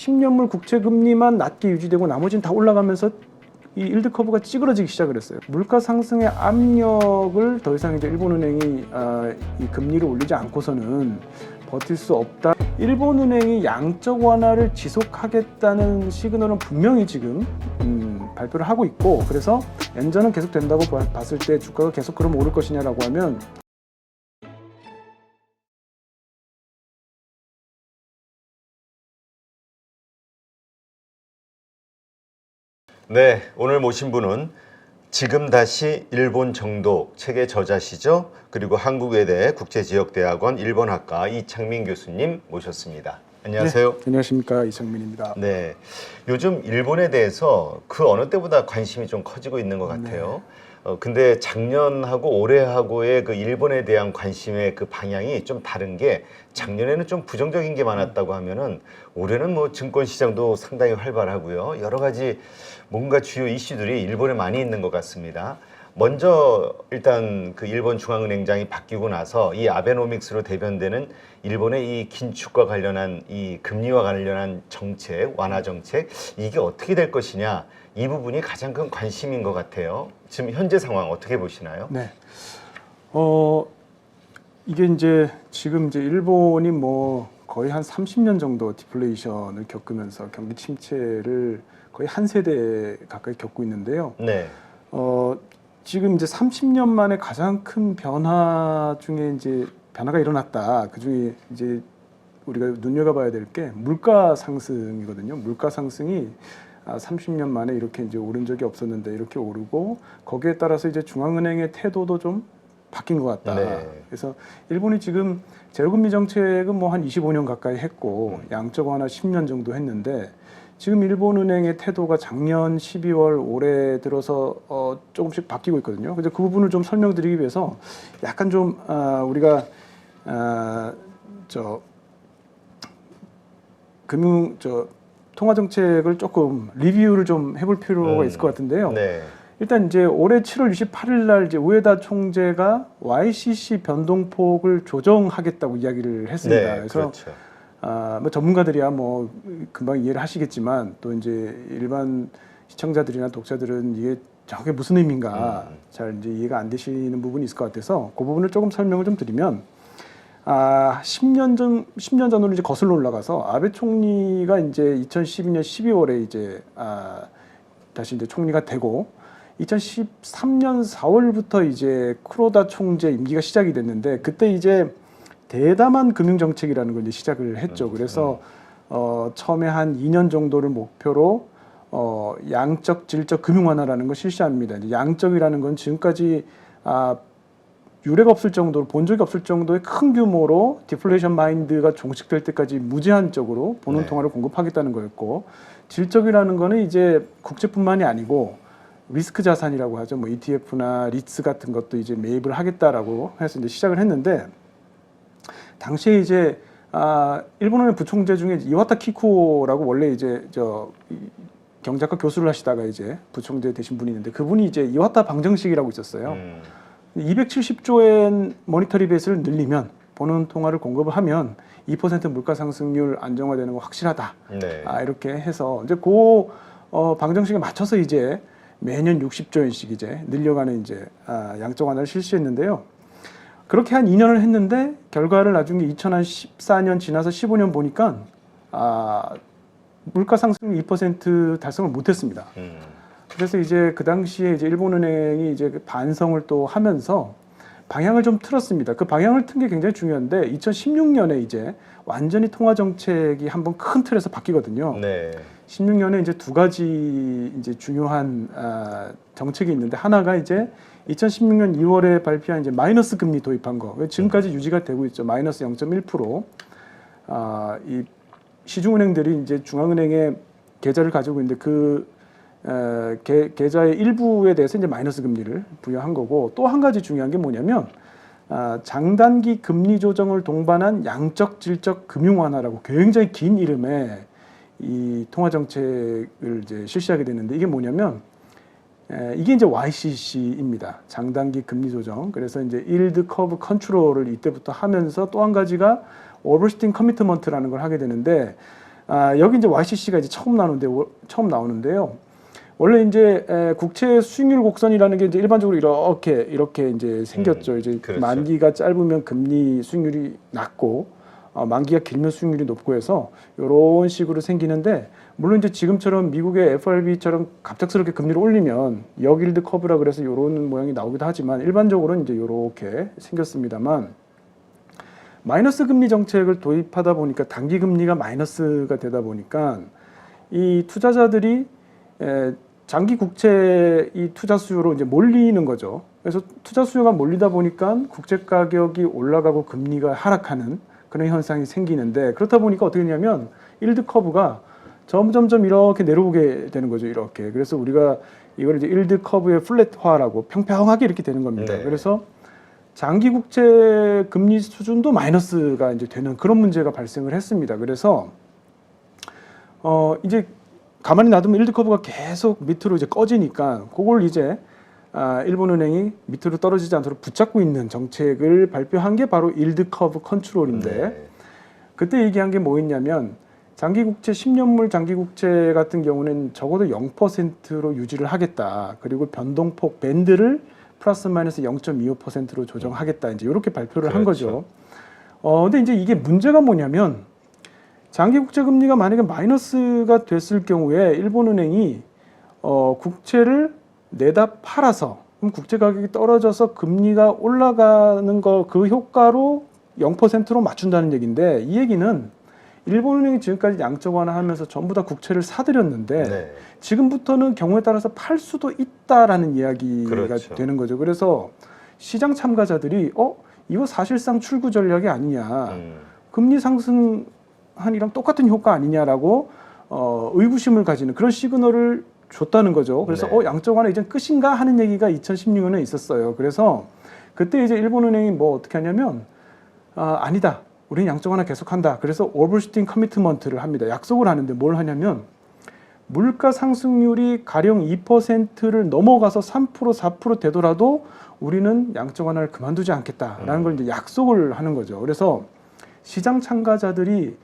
10년물 국채 금리만 낮게 유지되고 나머지는 다 올라가면서 이 일드 커브가 찌그러지기 시작을 했어요. 물가 상승의 압력을 더 이상 이제 일본은행이 이 금리를 올리지 않고서는 버틸 수 없다. 일본은행이 양적 완화를 지속하겠다는 시그널은 분명히 지금 발표를 하고 있고, 그래서 엔저는 계속 된다고 봤을 때 주가가 계속 그럼 오를 것이냐라고 하면 네, 오늘 모신 분은 지금 다시 일본 정도 책의 저자시죠. 그리고 한국외대 국제지역대학원 일본학과 이창민 교수님 모셨습니다. 안녕하세요. 네, 안녕하십니까, 이창민입니다. 네, 요즘 일본에 대해서 그 어느 때보다 관심이 좀 커지고 있는 것 같아요. 근데 작년하고 올해하고의 그 일본에 대한 관심의 그 방향이 좀 다른 게, 작년에는 좀 부정적인 게 많았다고 하면은 올해는 뭐 증권 시장도 상당히 활발하고요. 여러 가지 뭔가 주요 이슈들이 일본에 많이 있는 것 같습니다. 먼저 일단 그 일본 중앙은행장이 바뀌고 나서 이 아베노믹스로 대변되는 일본의 이 긴축과 관련한 이 금리와 관련한 정책, 완화 정책, 이게 어떻게 될 것이냐, 이 부분이 가장 큰 관심인 것 같아요. 지금 현재 상황 어떻게 보시나요? 네. 이게 이제 지금 이제 일본이 뭐 거의 한 30년 정도 디플레이션을 겪으면서 경기 침체를 거의 한 세대 가까이 겪고 있는데요. 네. 지금 이제 30년 만에 가장 큰 변화 중에 이제 변화가 일어났다. 그 중에 이제 우리가 눈여겨봐야 될 게 물가 상승이거든요. 물가 상승이 30년 만에 이렇게 이제 오른 적이 없었는데 이렇게 오르고, 거기에 따라서 이제 중앙은행의 태도도 좀 바뀐 것 같다. 네. 그래서 일본이 지금 제로금리 정책은 뭐 한 25년 가까이 했고 양적 완화 10년 정도 했는데, 지금 일본은행의 태도가 작년 12월 올해 들어서 조금씩 바뀌고 있거든요. 그래서 그 부분을 좀 설명드리기 위해서 약간 좀 우리가 통화 정책을 조금 리뷰를 좀 해볼 필요가 있을 것 같은데요. 네. 일단 이제 올해 7월 28일 날 이제 우에다 총재가 YCC 변동폭을 조정하겠다고 이야기를 했습니다. 네, 그래서 그렇죠. 뭐 전문가들이야 뭐 금방 이해를 하시겠지만, 또 이제 일반 시청자들이나 독자들은 이게 정확히 무슨 의미인가 잘 이제 이해가 안 되시는 부분이 있을 것 같아서 그 부분을 조금 설명을 좀 드리면, 10년 전으로 이제 거슬러 올라가서 아베 총리가 이제 2012년 12월에 이제 다시 이제 총리가 되고, 2013년 4월부터 이제 쿠로다 총재 임기가 시작이 됐는데, 그때 이제 대담한 금융 정책이라는 걸 이제 시작을 했죠. 그래서 처음에 한 2년 정도를 목표로 양적 질적 금융 완화라는 걸 실시합니다. 이제 양적이라는 건 지금까지 유례가 없을 정도로, 본 적이 없을 정도의 큰 규모로 디플레이션 마인드가 종식될 때까지 무제한적으로 보는 통화를 공급하겠다는 거였고, 질적이라는 거는 이제 국채뿐만이 아니고 리스크 자산이라고 하죠. 뭐 ETF나 리츠 같은 것도 이제 매입을 하겠다라고 해서 이제 시작을 했는데, 당시에 이제 일본은행 부총재 중에 이와타 키코라고 원래 이제 경제학과 교수를 하시다가 이제 부총재 되신 분이 있는데, 그분이 이제 이와타 방정식이라고 있었어요. 270조엔 모니터리 베이스를 늘리면, 보는 통화를 공급을 하면 2% 물가 상승률 안정화되는 거 확실하다. 네. 이렇게 해서 이제 그 방정식에 맞춰서 이제 매년 60조엔씩 이제 늘려가는 이제 양적 완화를 실시했는데요. 그렇게 한 2년을 했는데 결과를 나중에 2014년 지나서 15년 보니까 물가 상승 2% 달성을 못했습니다. 그래서 이제 그 당시에 이제 일본은행이 이제 반성을 또 하면서 방향을 좀 틀었습니다. 그 방향을 튼 게 굉장히 중요한데, 2016년에 이제 완전히 통화 정책이 한번 큰 틀에서 바뀌거든요. 네. 16년에 이제 두 가지 이제 중요한 정책이 있는데, 하나가 이제 2016년 2월에 발표한 이제 마이너스 금리 도입한 거, 지금까지 유지가 되고 있죠. 마이너스 0.1%. 이 시중은행들이 이제 중앙은행의 계좌를 가지고 있는데, 그 계좌의 일부에 대해서 이제 마이너스 금리를 부여한 거고, 또 한 가지 중요한 게 뭐냐면 장단기 금리 조정을 동반한 양적 질적 금융 완화라고 굉장히 긴 이름의 이 통화 정책을 이제 실시하게 되는데, 이게 뭐냐면 이게 이제 YCC입니다. 장단기 금리 조정. 그래서 이제 yield curve control을 이때부터 하면서, 또 한 가지가 overshooting commitment라는 걸 하게 되는데, 여기 이제 YCC가 이제 처음 나오는데요. 원래 이제 국채 수익률 곡선이라는 게 이제 일반적으로 이렇게 이제 생겼죠. 이제 그렇죠. 만기가 짧으면 금리 수익률이 낮고 만기가 길면 수익률이 높고 해서 이런 식으로 생기는데, 물론 이제 지금처럼 미국의 FRB처럼 갑작스럽게 금리를 올리면 역일드 커브라 그래서 이런 모양이 나오기도 하지만 일반적으로는 이제 이렇게 생겼습니다만, 마이너스 금리 정책을 도입하다 보니까 단기 금리가 마이너스가 되다 보니까 이 투자자들이 장기 국채 이 투자 수요로 이제 몰리는 거죠. 그래서 투자 수요가 몰리다 보니까 국채 가격이 올라가고 금리가 하락하는 그런 현상이 생기는데, 그렇다 보니까 어떻게 되냐면 일드 커브가 점점점 이렇게 내려오게 되는 거죠. 이렇게. 그래서 우리가 이걸 이제 일드 커브의 플랫화라고 평평하게 이렇게 되는 겁니다. 네. 그래서 장기 국채 금리 수준도 마이너스가 이제 되는 그런 문제가 발생을 했습니다. 그래서 이제 가만히 놔두면 일드 커브가 계속 밑으로 이제 꺼지니까 그걸 이제 일본은행이 밑으로 떨어지지 않도록 붙잡고 있는 정책을 발표한 게 바로 일드 커브 컨트롤인데, 네. 그때 얘기한 게 뭐였냐면 장기 국채 10년물 장기 국채 같은 경우는 적어도 0%로 유지를 하겠다. 그리고 변동폭 밴드를 플러스 마이너스 0.25%로 조정하겠다. 이제 이렇게 발표를 한 거죠. 근데 이제 이게 문제가 뭐냐면 장기 국채 금리가 만약에 마이너스가 됐을 경우에 일본은행이 국채를 내다 팔아서 그럼 국채 가격이 떨어져서 금리가 올라가는 거 그 효과로 0%로 맞춘다는 얘기인데, 이 얘기는 일본은행이 지금까지 양적 완화하면서 전부 다 국채를 사들였는데 네. 지금부터는 경우에 따라서 팔 수도 있다라는 이야기가 그렇죠. 되는 거죠. 그래서 시장 참가자들이 이거 사실상 출구 전략이 아니냐, 금리 상승한이랑 똑같은 효과 아니냐라고 의구심을 가지는 그런 시그널을 줬다는 거죠. 그래서 네. 양적 완화 이제 끝인가 하는 얘기가 2016년에 있었어요. 그래서 그때 이제 일본은행이 뭐 어떻게 하냐면 아니다, 우리는 양적 완화 계속한다. 그래서 오버슈팅 커미트먼트를 합니다. 약속을 하는데 뭘 하냐면 물가 상승률이 가령 2%를 넘어가서 3% 4% 되더라도 우리는 양적 완화를 그만두지 않겠다라는 걸 이제 약속을 하는 거죠. 그래서 시장 참가자들이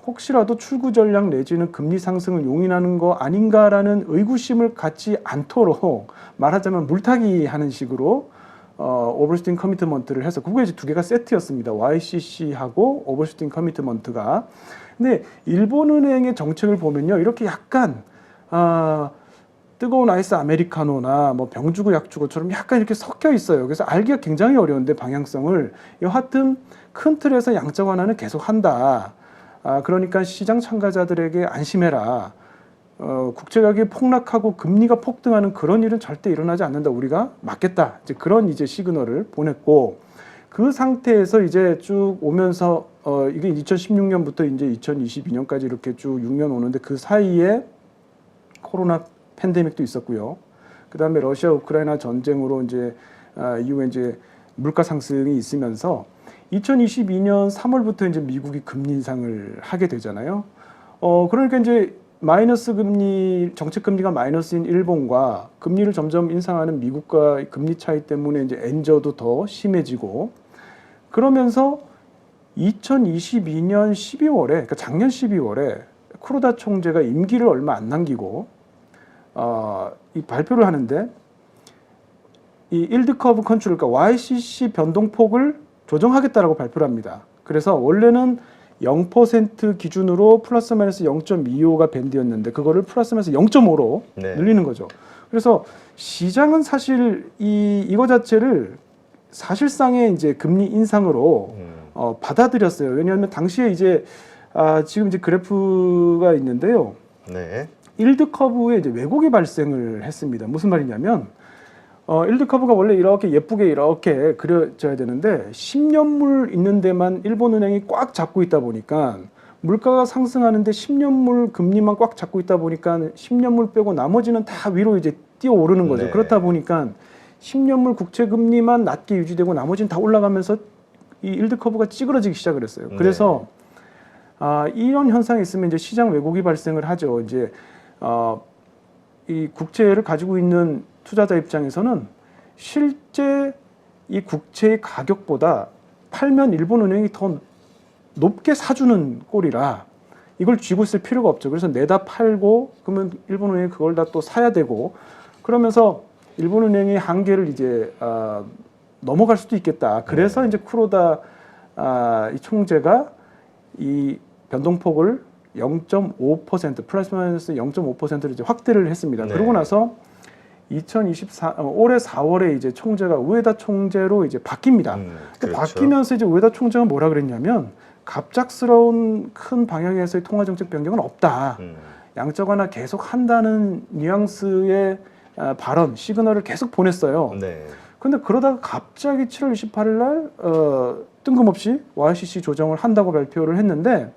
혹시라도 출구 전략 내지는 금리 상승을 용인하는 거 아닌가라는 의구심을 갖지 않도록 말하자면 물타기 하는 식으로 오버슈팅 커미트먼트를 해서, 그게 이제 두 개가 세트였습니다. YCC하고 오버슈팅 커미트먼트가. 근데 일본은행의 정책을 보면요, 이렇게 약간 뜨거운 아이스 아메리카노나 뭐 병주고 약주고처럼 약간 이렇게 섞여 있어요. 그래서 알기가 굉장히 어려운데 방향성을 여하튼 큰 틀에서 양적 완화는 계속 한다. 그러니까 시장 참가자들에게 안심해라. 국채 가격이 폭락하고 금리가 폭등하는 그런 일은 절대 일어나지 않는다. 우리가 막겠다. 이제 그런 이제 시그널을 보냈고, 그 상태에서 이제 쭉 오면서 이게 2016년부터 이제 2022년까지 이렇게 쭉 6년 오는데, 그 사이에 코로나 팬데믹도 있었고요. 그다음에 러시아 우크라이나 전쟁으로 이제 이후에 이제 물가 상승이 있으면서 2022년 3월부터 이제 미국이 금리 인상을 하게 되잖아요. 그러니까 이제 마이너스 금리, 정책 금리가 마이너스인 일본과 금리를 점점 인상하는 미국과 금리 차이 때문에 이제 엔저도 더 심해지고, 그러면서 2022년 12월에, 그러니까 작년 12월에 쿠로다 총재가 임기를 얼마 안 남기고 이 발표를 하는데, 이 일드 커브 컨트롤, 그러니까 YCC 변동폭을 조정하겠다라고 발표를 합니다. 그래서 원래는 0% 기준으로 플러스 마이너스 0.25가 밴드였는데 그거를 플러스 마이너스 0.5로 네. 늘리는 거죠. 그래서 시장은 사실 이거 자체를 사실상의 이제 금리 인상으로 받아들였어요. 왜냐하면 당시에 이제 지금 이제 그래프가 있는데요. 네. 일드 커브에 이제 왜곡이 발생을 했습니다. 무슨 말이냐면 일드 커브가 원래 이렇게 예쁘게 이렇게 그려져야 되는데 10년물 있는 데만 일본은행이 꽉 잡고 있다 보니까 물가가 상승하는데 10년물 금리만 꽉 잡고 있다 보니까 10년물 빼고 나머지는 다 위로 이제 뛰어오르는 거죠. 네. 그렇다 보니까 10년물 국채 금리만 낮게 유지되고 나머지는 다 올라가면서 이 일드 커브가 찌그러지기 시작을 했어요. 그래서 이런 현상이 있으면 이제 시장 왜곡이 발생을 하죠. 이제 이 국채를 가지고 있는 투자자 입장에서는 실제 이 국채의 가격보다 팔면 일본은행이 더 높게 사주는 꼴이라 이걸 쥐고 있을 필요가 없죠. 그래서 내다 팔고 그러면 일본은행이 그걸 다 또 사야 되고 그러면서 일본은행의 한계를 이제 넘어갈 수도 있겠다. 그래서 이제 쿠로다 이 총재가 이 변동폭을 0.5% 플러스 마이너스 0.5%로 이제 확대를 했습니다. 네. 그러고 나서 2024 올해 4월에 이제 총재가 우에다 총재로 이제 바뀝니다. 그렇죠. 바뀌면서 이제 우에다 총재가 뭐라 그랬냐면 갑작스러운 큰 방향에서의 통화 정책 변경은 없다. 양적 완화 계속 한다는 뉘앙스의 발언, 시그널을 계속 보냈어요. 네. 근데 그러다가 갑자기 7월 28일 날 뜬금없이 YCC 조정을 한다고 발표를 했는데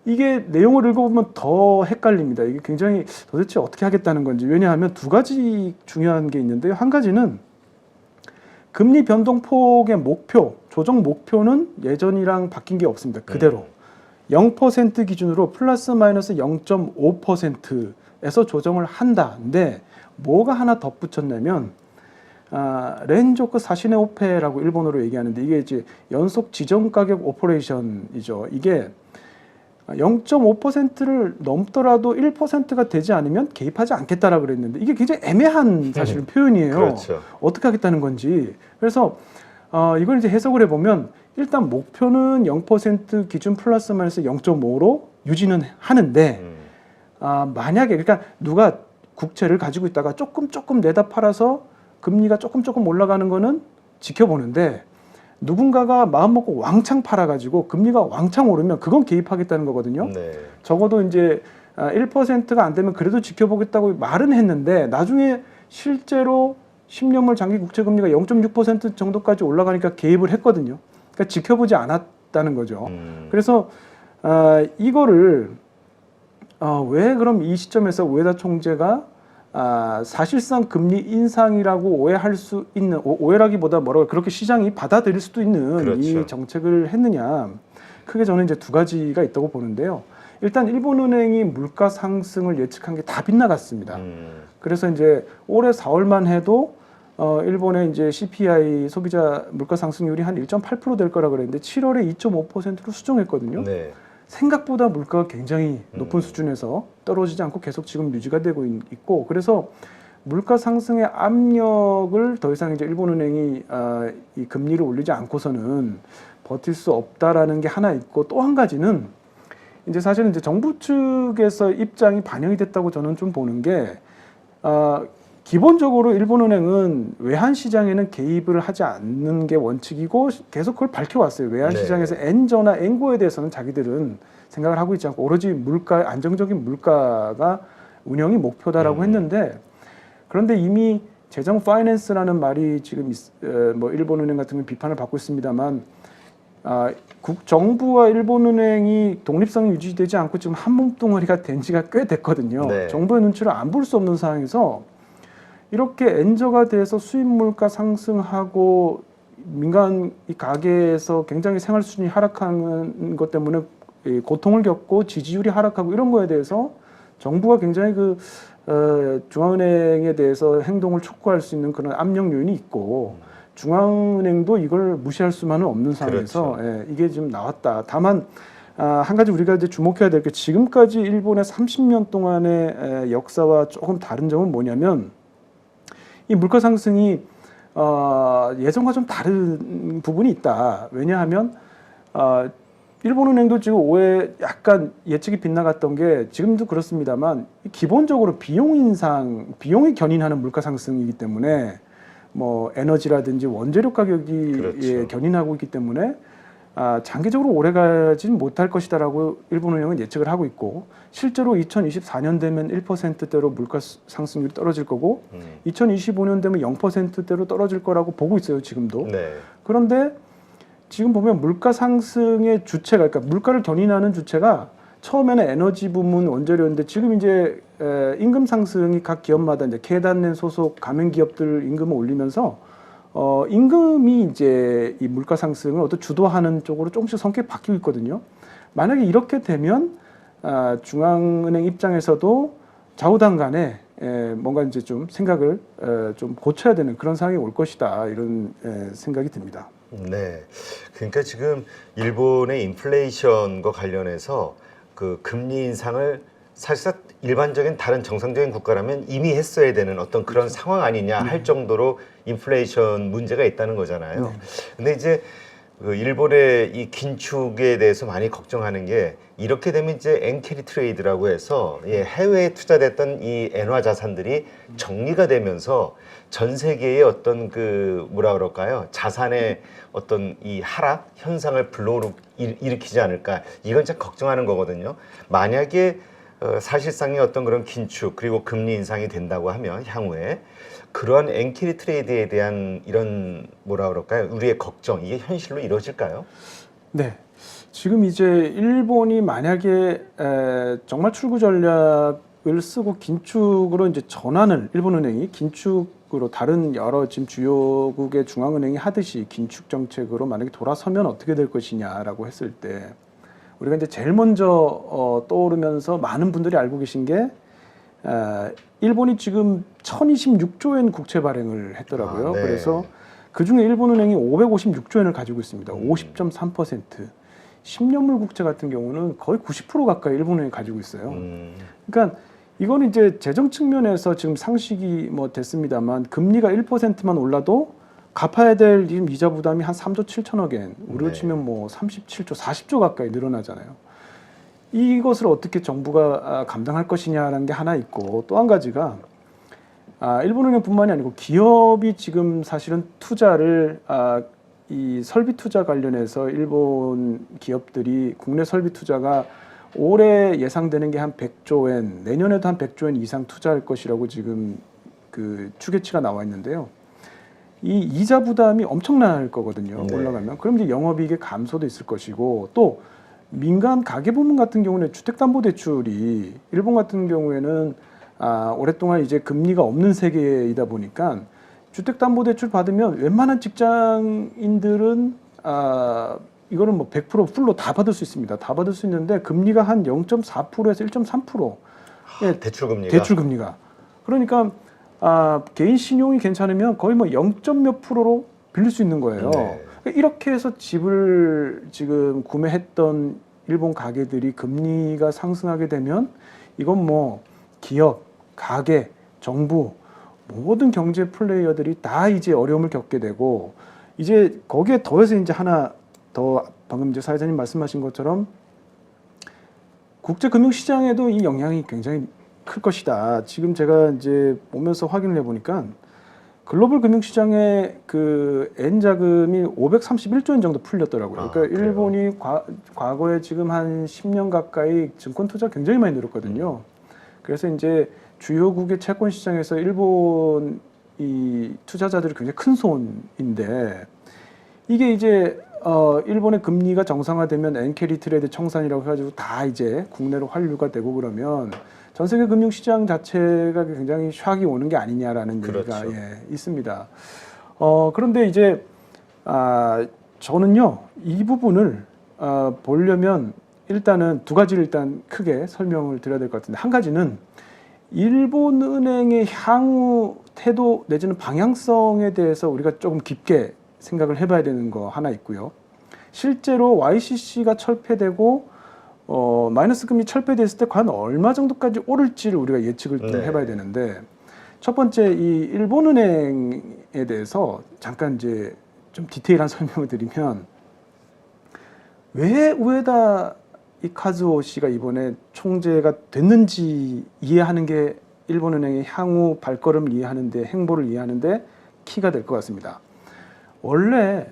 이게 내용을 읽어보면 더 헷갈립니다. 이게 굉장히 도대체 어떻게 하겠다는 건지. 왜냐하면 두 가지 중요한 게 있는데요. 한 가지는 금리 변동폭의 목표, 조정 목표는 예전이랑 바뀐 게 없습니다. 그대로. 0% 기준으로 플러스 마이너스 0.5%에서 조정을 한다. 근데 뭐가 하나 덧붙였냐면 렌조크 사시네 오페라고 일본어로 얘기하는데 이게 이제 연속 지정 가격 오퍼레이션이죠. 이게 0.5%를 넘더라도 1%가 되지 않으면 개입하지 않겠다라고 그랬는데 이게 굉장히 애매한 사실 표현이에요. 그렇죠. 어떻게 하겠다는 건지. 그래서 이걸 이제 해석을 해보면 일단 목표는 0% 기준 플러스 마이너스 0.5로 유지는 하는데 만약에 그러니까 누가 국채를 가지고 있다가 조금 내다 팔아서 금리가 조금 올라가는 거는 지켜보는데 누군가가 마음 먹고 왕창 팔아가지고 금리가 왕창 오르면 그건 개입하겠다는 거거든요. 네. 적어도 이제 1%가 안 되면 그래도 지켜보겠다고 말은 했는데 나중에 실제로 10년물 장기 국채 금리가 0.6% 정도까지 올라가니까 개입을 했거든요. 그러니까 지켜보지 않았다는 거죠. 그래서 이거를 왜 그럼 이 시점에서 우에다 총재가 사실상 금리 인상이라고 오해할 수 있는 오해라기보다 뭐라고 그렇게 시장이 받아들일 수도 있는 그렇죠. 이 정책을 했느냐 크게 저는 이제 두 가지가 있다고 보는데요. 일단 일본은행이 물가 상승을 예측한 게 다 빗나갔습니다. 그래서 이제 올해 4월만 해도 일본의 이제 CPI 소비자 물가 상승률이 한 1.8% 될 거라 그랬는데 7월에 2.5%로 수정했거든요. 네. 생각보다 물가가 굉장히 높은 수준에서 떨어지지 않고 계속 지금 유지가 되고 있고 그래서 물가 상승의 압력을 더 이상 이제 일본은행이 이 금리를 올리지 않고서는 버틸 수 없다라는 게 하나 있고 또 한 가지는 이제 사실은 이제 정부 측에서 입장이 반영이 됐다고 저는 좀 보는 게 기본적으로 일본은행은 외환 시장에는 개입을 하지 않는 게 원칙이고 계속 그걸 밝혀왔어요. 외환 시장에서 엔저나 엔고에 대해서는 자기들은 생각을 하고 있지 않고 오로지 물가 안정적인 물가가 운영이 목표다라고 했는데 그런데 이미 재정 파이낸스라는 말이 지금 뭐 일본은행 같은 경우 비판을 받고 있습니다만 정부와 일본은행이 독립성이 유지되지 않고 지금 한 몸뚱아리가 된 지가 꽤 됐거든요. 네. 정부의 눈치를 안 볼 수 없는 상황에서 이렇게 엔저가 돼서 수입 물가 상승하고 민간 이 가계에서 굉장히 생활 수준이 하락하는 것 때문에 고통을 겪고 지지율이 하락하고 이런 거에 대해서 정부가 굉장히 중앙은행에 대해서 행동을 촉구할 수 있는 그런 압력 요인이 있고 중앙은행도 이걸 무시할 수만은 없는 상황에서 그렇죠. 이게 지금 나왔다. 다만 한 가지 우리가 이제 주목해야 될 게 지금까지 일본의 30년 동안의 역사와 조금 다른 점은 뭐냐면 이 물가 상승이 예전과 좀 다른 부분이 있다. 왜냐하면 일본은행도 지금 올해 약간 예측이 빗나갔던 게 지금도 그렇습니다만 기본적으로 비용 인상, 비용이 견인하는 물가 상승이기 때문에 뭐 에너지라든지 원재료 가격이 그렇죠. 견인하고 있기 때문에 장기적으로 오래가진 못할 것이다라고 일본은행은 예측을 하고 있고 실제로 2024년 되면 1%대로 물가 상승률이 떨어질 거고 2025년 되면 0%대로 떨어질 거라고 보고 있어요 지금도. 네. 그런데 지금 보면 물가 상승의 주체가 그러니까 물가를 견인하는 주체가 처음에는 에너지 부문 원재료인데 지금 이제 임금 상승이 각 기업마다 이제 계단낸 소속 가맹 기업들 임금을 올리면서 임금이 이제 이 물가 상승을 어떤 주도하는 쪽으로 조금씩 성격이 바뀌고 있거든요. 만약에 이렇게 되면 중앙은행 입장에서도 좌우당간에 뭔가 이제 좀 생각을 좀 고쳐야 되는 그런 상황이 올 것이다 이런 생각이 듭니다. 네. 그러니까 지금 일본의 인플레이션과 관련해서 그 금리 인상을 사실상 일반적인 다른 정상적인 국가라면 이미 했어야 되는 어떤 그런 상황 아니냐 할 정도로 인플레이션 문제가 있다는 거잖아요. 근데 이제 그 일본의 이 긴축에 대해서 많이 걱정하는 게 이렇게 되면 이제 엔캐리 트레이드라고 해서 해외에 투자됐던 이 엔화 자산들이 정리가 되면서 전 세계의 어떤 그 뭐라 그럴까요? 자산의 어떤 이 하락 현상을 일으키지 않을까? 이건 참 걱정하는 거거든요. 만약에 사실상의 어떤 그런 긴축 그리고 금리 인상이 된다고 하면 향후에 그러한 엔캐리 트레이드에 대한 이런 뭐라 그럴까요? 우리의 걱정 이게 현실로 이루어질까요? 네. 지금 이제 일본이 만약에 정말 출구 전략을 쓰고 긴축으로 이제 전환을 일본은행이 긴축으로 다른 여러 지금 주요국의 중앙은행이 하듯이 긴축 정책으로 만약에 돌아서면 어떻게 될 것이냐라고 했을 때 우리가 이제 제일 먼저 떠오르면서 많은 분들이 알고 계신 게 일본이 지금 1026조 엔 국채 발행을 했더라고요. 네. 그래서 그중에 일본은행이 556조 엔을 가지고 있습니다. 50.3%. 10년물 국채 같은 경우는 거의 90% 가까이 일본은행이 가지고 있어요. 그러니까 이거는 이제 재정 측면에서 지금 상식이 뭐 됐습니다만 금리가 1%만 올라도 갚아야 될 지금 이자 부담이 한 3조 7천억 엔, 우리로 치면 뭐 37조, 40조 가까이 늘어나잖아요. 이것을 어떻게 정부가 감당할 것이냐라는 게 하나 있고 또 한 가지가 일본은행뿐만이 아니고 기업이 지금 사실은 투자를 이 설비 투자 관련해서 일본 기업들이 국내 설비 투자가 올해 예상되는 게 한 100조 엔, 내년에도 한 100조 엔 이상 투자할 것이라고 지금 그 추계치가 나와 있는데요. 이 이자 부담이 엄청날 거거든요. 올라가면. 그럼 이제 영업이익의 감소도 있을 것이고 또 민간 가계부문 같은 경우는 주택담보대출이 일본 같은 경우에는 오랫동안 이제 금리가 없는 세계이다 보니까 주택담보대출 받으면 웬만한 직장인들은 이거는 뭐 100% 풀로 다 받을 수 있습니다. 다 받을 수 있는데 금리가 한 0.4%에서 1.3%. 대출 금리가. 그러니까 개인 신용이 괜찮으면 거의 뭐 0. 몇 프로로 빌릴 수 있는 거예요. 이렇게 해서 집을 지금 구매했던 일본 가게들이 금리가 상승하게 되면 이건 뭐 기업, 가게, 정부 모든 경제 플레이어들이 다 이제 어려움을 겪게 되고 이제 거기에 더해서 이제 하나 더 방금 이제 사회자님 말씀하신 것처럼 국제 금융 시장에도 이 영향이 굉장히 클 것이다. 지금 제가 이제 보면서 확인을 해보니까 글로벌 금융시장의 그 N 자금이 531조 엔 정도 풀렸더라고요. 그러니까 일본이 과거에 지금 한 10년 가까이 증권 투자 굉장히 많이 늘었거든요. 그래서 이제 주요국의 채권 시장에서 일본 이 투자자들이 굉장히 큰 손인데 이게 이제 일본의 금리가 정상화되면 엔캐리 트레이드 청산이라고 해가지고 다 이제 국내로 환류가 되고 그러면 전 세계 금융시장 자체가 굉장히 샥이 오는 게 아니냐라는 얘기가 있습니다. 그런데 이제 저는요 이 부분을 보려면 일단은 두 가지를 일단 크게 설명을 드려야 될 것 같은데 한 가지는 일본 은행의 향후 태도 내지는 방향성에 대해서 우리가 조금 깊게 생각을 해봐야 되는 거 하나 있고요. 실제로 YCC가 철폐되고 마이너스 금리 철폐됐을 때 과연 얼마 정도까지 오를지를 우리가 예측을 좀 해봐야 되는데 첫 번째 이 일본은행에 대해서 잠깐 이제 좀 디테일한 설명을 드리면 왜 우에다 카즈오 씨가 이번에 총재가 됐는지 이해하는 게 일본은행의 향후 발걸음을 이해하는데 행보를 이해하는데 키가 될 것 같습니다. 원래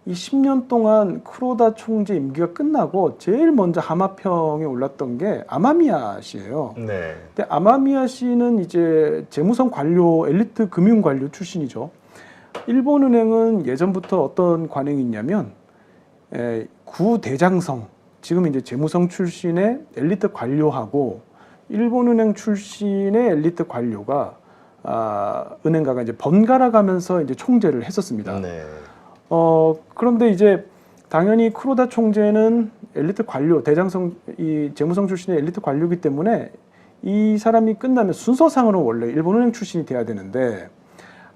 이 10년 동안 쿠로다 총재 임기가 끝나고 제일 먼저 하마평에 올랐던 게 아마미야 씨예요. 근데 아마미야 씨는 이제 재무성 관료, 엘리트 금융 관료 출신이죠. 일본은행은 예전부터 어떤 관행이 있냐면 구대장성, 지금 이제 재무성 출신의 엘리트 관료하고 일본은행 출신의 엘리트 관료가 은행가가 이제 번갈아 가면서 이제 총재를 했었습니다. 그런데 이제 당연히 쿠로다 총재는 엘리트 관료, 대장성 이 재무성 출신의 엘리트 관료이기 때문에 이 사람이 끝나면 순서상으로 원래 일본은행 출신이 돼야 되는데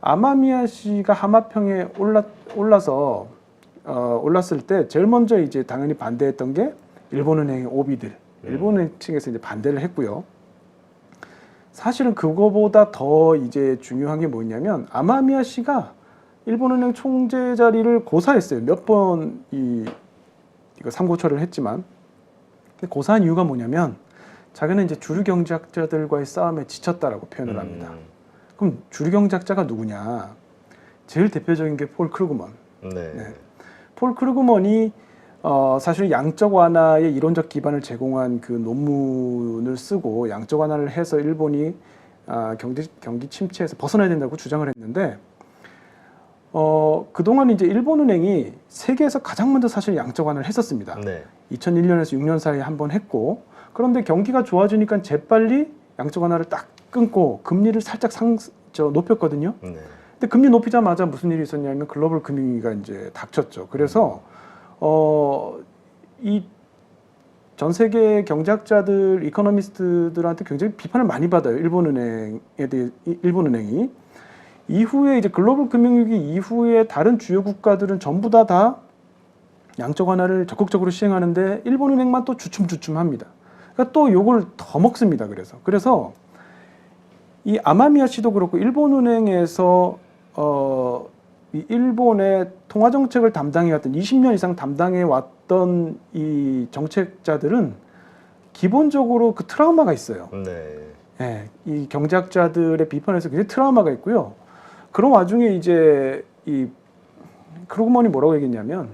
아마미야 씨가 하마평에 올랐을 때 제일 먼저 이제 당연히 반대했던 게 일본은행의 오비들, 일본은행 측에서 이제 반대를 했고요. 사실은 그거보다 더 이제 중요한 게 뭐냐면 아마미야 씨가 일본은행 총재 자리를 고사했어요. 몇 번 이거 삼고초를 했지만, 근데 고사한 이유가 뭐냐면 자기는 이제 주류 경제학자들과의 싸움에 지쳤다라고 표현을 합니다. 그럼 주류 경제학자가 누구냐? 제일 대표적인 게 폴 크루그먼. 네. 네. 폴 크루그먼이 사실 양적 완화의 이론적 기반을 제공한 그 논문을 쓰고 양적 완화를 해서 일본이 경기 침체에서 벗어나야 된다고 주장을 했는데, 그동안 이제 일본은행이 세계에서 가장 먼저 사실 양적 완화를 했었습니다. 네. 2001년에서 6년 사이에 한 번 했고, 그런데 경기가 좋아지니까 재빨리 양적 완화를 딱 끊고 금리를 살짝 높였거든요. 네. 근데 금리 높이자마자 무슨 일이 있었냐면 글로벌 금융위기가 이제 닥쳤죠. 그래서 이 전 세계 경제학자들, 이코노미스트들한테 굉장히 비판을 많이 받아요. 일본은행이. 이후에 이제 글로벌 금융위기 이후에 다른 주요 국가들은 전부 다 양적 완화를 적극적으로 시행하는데 일본은행만 또 주춤주춤합니다. 그러니까 또 욕을 더 먹습니다. 그래서 이 아마미야 씨도 그렇고 일본은행에서 이 일본의 통화 정책을 담당해왔던 20년 이상 담당해왔던 이 정책자들은 기본적으로 그 트라우마가 있어요. 네. 네, 이 경제학자들의 비판에서 굉장히 트라우마가 있고요. 그런 와중에 이제 이 크루그먼이 뭐라고 얘기했냐면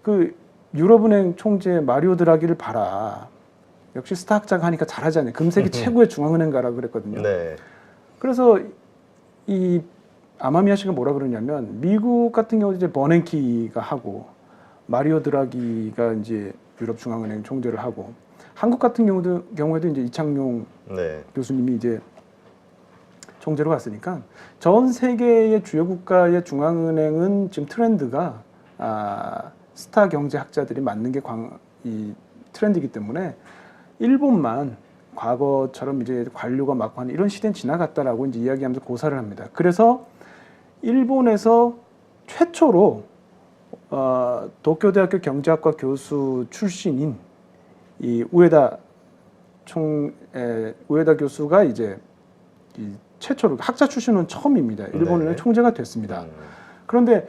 그 유럽은행 총재 마리오 드라기를 봐라. 역시 스타학자가 하니까 잘하잖아요. 금세기 최고의 중앙은행 가라 그랬거든요. 네. 그래서 이 아마미야 씨가 뭐라 그러냐면 미국 같은 경우 이제 버냉키가 하고 마리오 드라기가 이제 유럽 중앙은행 총재를 하고 한국 같은 경우에도 이제 이창용 네. 교수님이 이제 총재로 갔으니까 전 세계의 주요 국가의 중앙은행은 지금 트렌드가 스타 경제학자들이 맞는 게 이 트렌드이기 때문에 일본만 과거처럼 이제 관료가 맡고 하는 이런 시대는 지나갔다라고 이제 이야기하면서 고사를 합니다. 그래서 일본에서 최초로 도쿄대학교 경제학과 교수 출신인 이 우에다 교수가 이제 이 최초로 학자 출신은 처음입니다. 일본의 네. 총재가 됐습니다. 그런데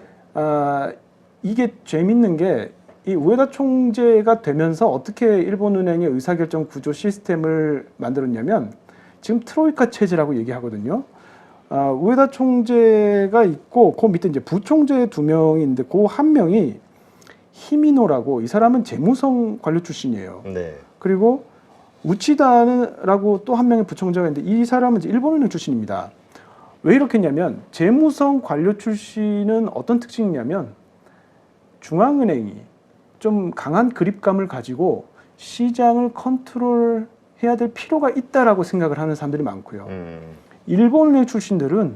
이게 재밌는 게 이 우에다 총재가 되면서 어떻게 일본은행의 의사결정 구조 시스템을 만들었냐면 지금 트로이카 체제라고 얘기하거든요. 우에다 총재가 있고 그 밑에 이제 부총재 2명인데 그 한 명이 히미노라고 이 사람은 재무성 관료 출신이에요. 네. 그리고 우치다라고 또 한 명의 부총재가 있는데 이 사람은 이제 일본은행 출신입니다. 왜 이렇게 했냐면 재무성 관료 출신은 어떤 특징이 있냐면 중앙은행이 좀 강한 그립감을 가지고 시장을 컨트롤해야 될 필요가 있다라고 생각을 하는 사람들이 많고요. 일본은행 출신들은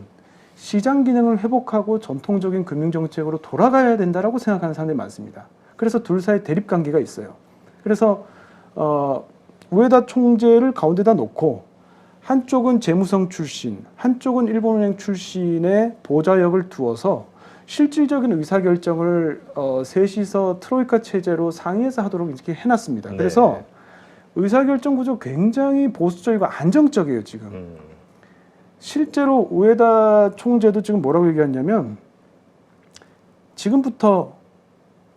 시장 기능을 회복하고 전통적인 금융정책으로 돌아가야 된다라고 생각하는 사람들이 많습니다. 그래서 둘 사이 대립 관계가 있어요. 그래서 우에다 총재를 가운데다 놓고 한쪽은 재무성 출신, 한쪽은 일본은행 출신의 보좌역을 두어서 실질적인 의사결정을 셋이서 트로이카 체제로 상의해서 하도록 이렇게 해놨습니다. 네. 그래서 의사결정 구조 굉장히 보수적이고 안정적이에요, 지금. 실제로 우에다 총재도 지금 뭐라고 얘기했냐면 지금부터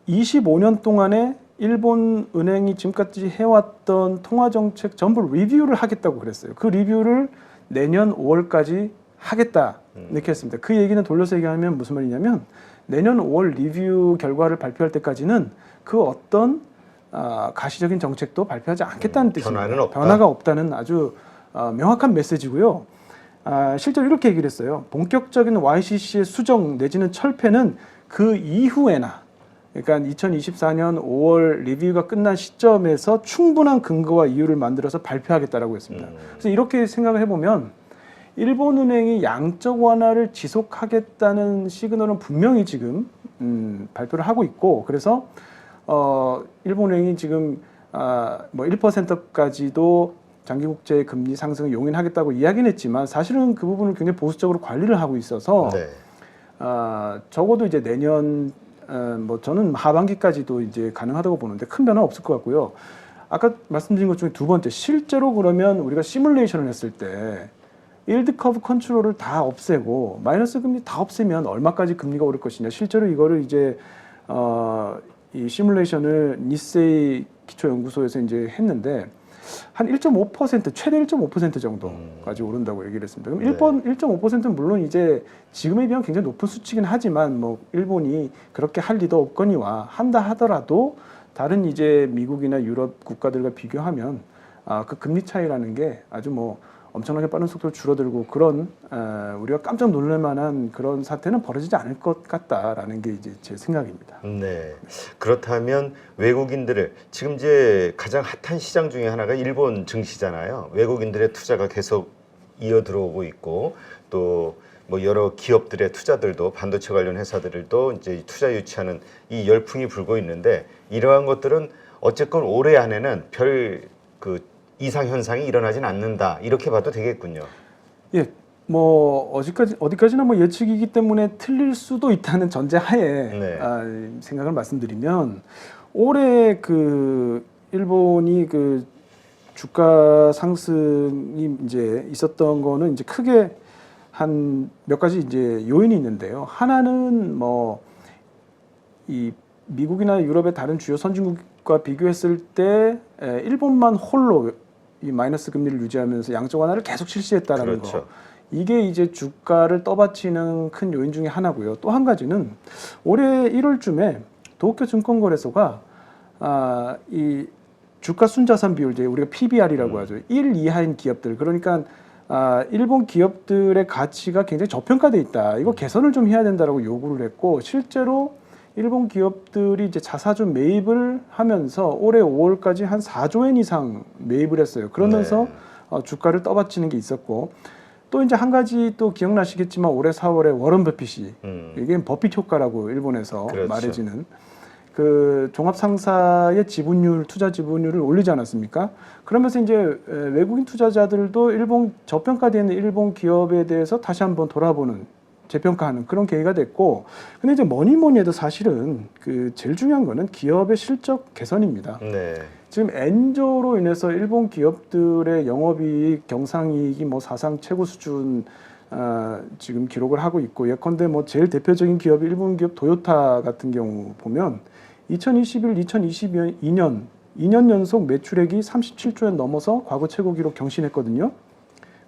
25년 동안에 일본 은행이 지금까지 해왔던 통화정책 전부 리뷰를 하겠다고 그랬어요. 그 리뷰를 내년 5월까지 하겠다 이렇게 했습니다. 그 얘기는 돌려서 얘기하면 무슨 말이냐면 내년 5월 리뷰 결과를 발표할 때까지는 그 어떤 가시적인 정책도 발표하지 않겠다는 뜻입니다. 변화는 없다. 변화가 없다는 아주 명확한 메시지고요. 실제로 이렇게 얘기를 했어요. 본격적인 YCC의 수정 내지는 철폐는 그 이후에나, 그러니까 2024년 5월 리뷰가 끝난 시점에서 충분한 근거와 이유를 만들어서 발표하겠다라고 했습니다. 그래서 이렇게 생각을 해보면 일본은행이 양적 완화를 지속하겠다는 시그널은 분명히 지금 발표를 하고 있고, 그래서 일본은행이 지금 뭐 1%까지도 장기국제 금리 상승을 용인하겠다고 이야기는 했지만 사실은 그 부분을 굉장히 보수적으로 관리를 하고 있어서 네. 적어도 이제 내년 뭐 저는 하반기까지도 이제 가능하다고 보는데 큰 변화 없을 것 같고요. 아까 말씀드린 것 중에 두 번째, 실제로 그러면 우리가 시뮬레이션을 했을 때 일드 커브 컨트롤을 다 없애고 마이너스 금리 다 없애면 얼마까지 금리가 오를 것이냐. 실제로 이거를 이제 이 시뮬레이션을 니세이 기초연구소에서 이제 했는데 한 1.5% 최대 1.5% 정도까지 오른다고 얘기를 했습니다. 그럼 일본 1.5%는 물론 이제 지금에 비하면 굉장히 높은 수치긴 하지만 뭐 일본이 그렇게 할 리도 없거니와 한다 하더라도 다른 이제 미국이나 유럽 국가들과 비교하면 그 금리 차이라는 게 아주 뭐 엄청나게 빠른 속도로 줄어들고 그런 우리가 깜짝 놀랄 만한 그런 사태는 벌어지지 않을 것 같다라는 게 이제 제 생각입니다. 네. 그렇다면 외국인들을 지금 이제 가장 핫한 시장 중에 하나가 일본 증시잖아요. 외국인들의 투자가 계속 이어 들어오고 있고 또 뭐 여러 기업들의 투자들도 반도체 관련 회사들도 이제 투자 유치하는 이 열풍이 불고 있는데 이러한 것들은 어쨌건 올해 안에는 별 그 이상 현상이 일어나진 않는다 이렇게 봐도 되겠군요. 예, 뭐 어디까지나 뭐 예측이기 때문에 틀릴 수도 있다는 전제하에 네. 생각을 말씀드리면 올해 그 일본이 그 주가 상승이 이제 있었던 거는 이제 크게 한 몇 가지 이제 요인이 있는데요. 하나는 뭐 이 미국이나 유럽의 다른 주요 선진국과 비교했을 때 일본만 홀로 이 마이너스 금리를 유지하면서 양적 완화를 계속 실시했다라는 그렇죠. 거. 이게 이제 주가를 떠받치는 큰 요인 중에 하나고요. 또 한 가지는 올해 1월쯤에 도쿄 증권거래소가 이 주가 순자산 비율, 이제 우리가 PBR이라고 하죠. 1 이하인 기업들, 그러니까 일본 기업들의 가치가 굉장히 저평가돼 있다. 이거 개선을 좀 해야 된다라고 요구를 했고, 실제로 일본 기업들이 이제 자사주 매입을 하면서 올해 5월까지 한 4조 엔 이상 매입을 했어요. 그러면서 주가를 떠받치는 게 있었고, 또 이제 한 가지 또 기억나시겠지만 올해 4월에 워런 버핏이 이게 버핏 효과라고 일본에서 그렇죠. 말해지는 그 종합 상사의 지분율, 투자 지분율을 올리지 않았습니까? 그러면서 이제 외국인 투자자들도 일본 저평가되는 일본 기업에 대해서 다시 한번 돌아보는, 재평가하는 그런 계기가 됐고, 근데 이제 뭐니 해도 사실은 그 제일 중요한 거는 기업의 실적 개선입니다. 네. 지금 엔저로 인해서 일본 기업들의 영업이익, 경상이익이 뭐 사상 최고 수준 지금 기록을 하고 있고, 예컨대 뭐 제일 대표적인 기업이 일본 기업 도요타 같은 경우 보면 2021, 2022년 2년 연속 매출액이 37조 엔 넘어서 과거 최고 기록 경신했거든요.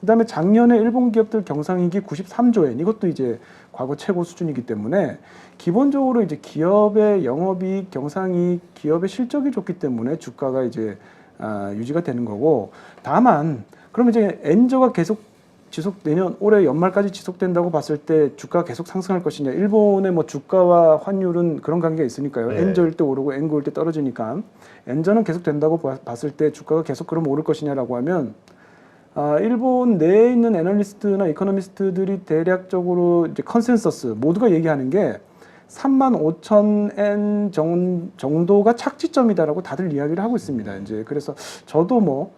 그다음에 작년에 일본 기업들 경상이익이 93조 엔, 이것도 이제 과거 최고 수준이기 때문에 기본적으로 이제 기업의 영업이익, 경상이익, 기업의 실적이 좋기 때문에 주가가 이제 유지가 되는 거고, 다만 그럼 이제 엔저가 계속 내년 올해 연말까지 지속된다고 봤을 때 주가가 계속 상승할 것이냐. 일본의 뭐 주가와 환율은 그런 관계가 있으니까요. 네. 엔저일 때 오르고 엔고일 때 떨어지니까 엔저는 계속 된다고 봤을 때 주가가 계속 그럼 오를 것이냐라고 하면 일본 내에 있는 애널리스트나 이코노미스트들이 대략적으로 이제 컨센서스 모두가 얘기하는 게 35,000엔 정도가 착지점이다라고 다들 이야기를 하고 있습니다. 이제 그래서 저도 뭐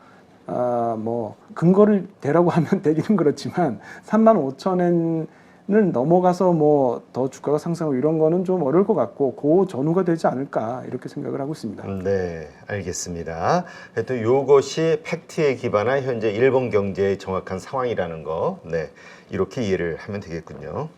근거를 대라고 하면 되기는 그렇지만 35,000엔을 넘어가서 뭐 더 주가가 상승하고 이런 거는 좀 어려울 것 같고, 그 전후가 되지 않을까 이렇게 생각을 하고 있습니다. 네, 알겠습니다. 하여튼 이것이 팩트에 기반한 현재 일본 경제의 정확한 상황이라는 거, 네, 이렇게 이해를 하면 되겠군요.